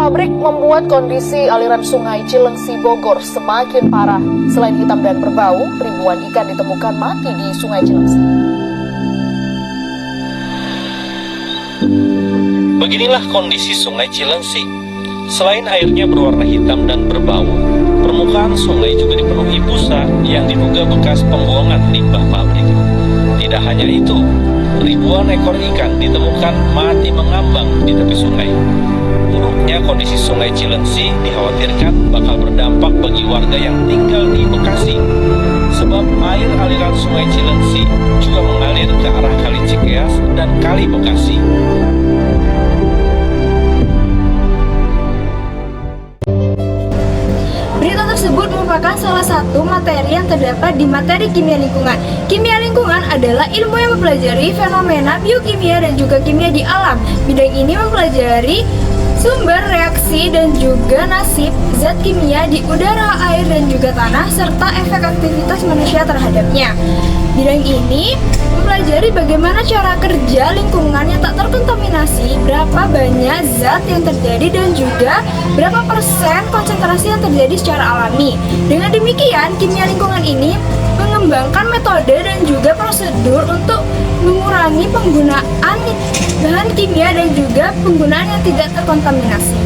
pabrik membuat kondisi aliran sungai Cilengsi Bogor semakin parah. Selain hitam dan berbau, ribuan ikan ditemukan mati di sungai Cilengsi. Beginilah kondisi sungai Cilengsi. Selain airnya berwarna hitam dan berbau, permukaan sungai juga dipenuhi busa yang diduga bekas pembuangan limbah pabrik. Tidak hanya itu, ribuan ekor ikan ditemukan mati mengambang di tepi sungai. Buruknya kondisi sungai Cilengsi dikhawatirkan bakal berdampak bagi warga yang tinggal di Bekasi. Sebab air aliran sungai Cilengsi juga mengalir ke arah Kali Cikeas dan Kali Bekasi. Berita tersebut merupakan salah satu materi yang terdapat di materi kimia lingkungan. Kimia lingkungan adalah ilmu yang mempelajari fenomena biokimia dan juga kimia di alam. Bidang ini mempelajari sumber reaksi dan juga nasib zat kimia di udara, air, dan juga tanah, serta efek aktivitas manusia terhadapnya. Bidang ini mempelajari bagaimana cara kerja lingkungan yang tak terkontaminasi, berapa banyak zat yang terjadi, dan juga berapa persen konsentrasi yang terjadi secara alami. Dengan demikian, kimia lingkungan ini mengembangkan metode dan juga prosedur untuk mengurangi penggunaan bahan kimia dan juga penggunaan yang tidak terkontaminasi.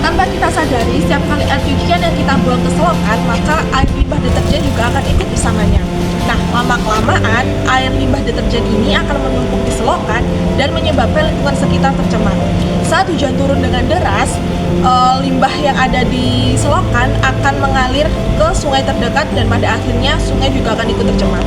Tanpa kita sadari, setiap kali air cucian yang kita buang ke selokan, maka air limbah deterjen juga akan ikut bersamanya. Nah, lama-kelamaan, air limbah deterjen ini akan menumpuk di selokan dan menyebabkan lingkungan sekitar tercemar. Saat hujan turun dengan deras, limbah yang ada di selokan akan mengalir ke sungai terdekat dan pada akhirnya sungai juga akan ikut tercemar.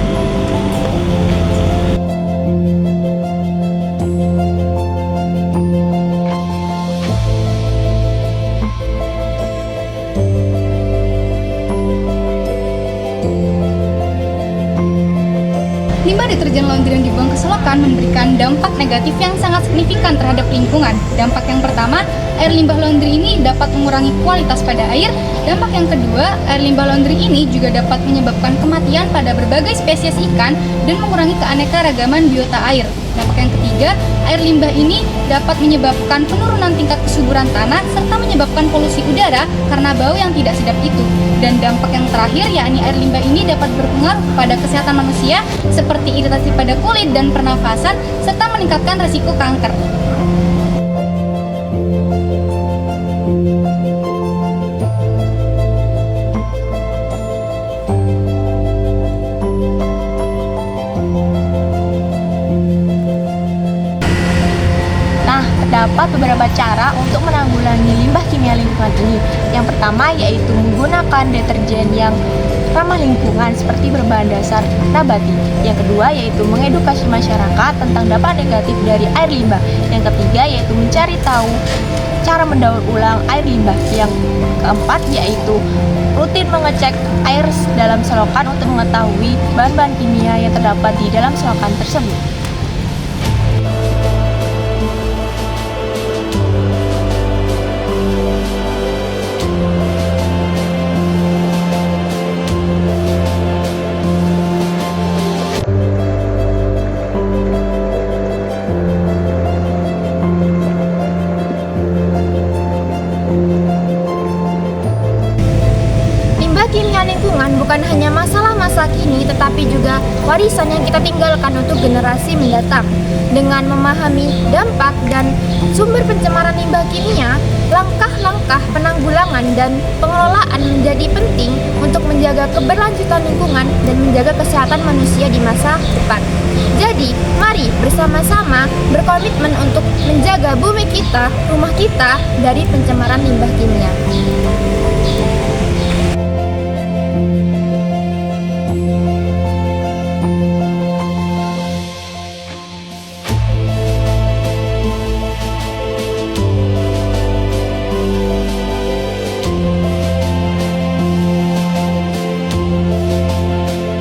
Limbah deterjen laundry yang dibuang ke selokan memberikan dampak negatif yang sangat signifikan terhadap lingkungan. Dampak yang pertama, air limbah laundry ini dapat mengurangi kualitas pada air. Dampak yang kedua, air limbah laundry ini juga dapat menyebabkan kematian pada berbagai spesies ikan dan mengurangi keanekaragaman biota air. Dampak yang ketiga, air limbah ini dapat menyebabkan penurunan tingkat kesuburan tanah serta menyebabkan polusi udara karena bau yang tidak sedap itu. Dan dampak yang terakhir, yakni air limbah ini dapat berpengaruh pada kesehatan manusia seperti iritasi pada kulit dan pernafasan serta meningkatkan risiko kanker. Terdapat beberapa cara untuk menanggulangi limbah kimia lingkungan ini. Yang pertama yaitu menggunakan deterjen yang ramah lingkungan seperti berbahan dasar nabati. Yang kedua yaitu mengedukasi masyarakat tentang dampak negatif dari air limbah. Yang ketiga yaitu mencari tahu cara mendaur ulang air limbah. Yang keempat yaitu rutin mengecek air dalam selokan untuk mengetahui bahan-bahan kimia yang terdapat di dalam selokan tersebut. Kimia lingkungan bukan hanya masalah masa kini, tetapi juga warisan yang kita tinggalkan untuk generasi mendatang. Dengan memahami dampak dan sumber pencemaran limbah kimia, langkah-langkah penanggulangan dan pengelolaan menjadi penting untuk menjaga keberlanjutan lingkungan dan menjaga kesehatan manusia di masa depan. Jadi, mari bersama-sama berkomitmen untuk menjaga bumi kita, rumah kita dari pencemaran limbah kimia.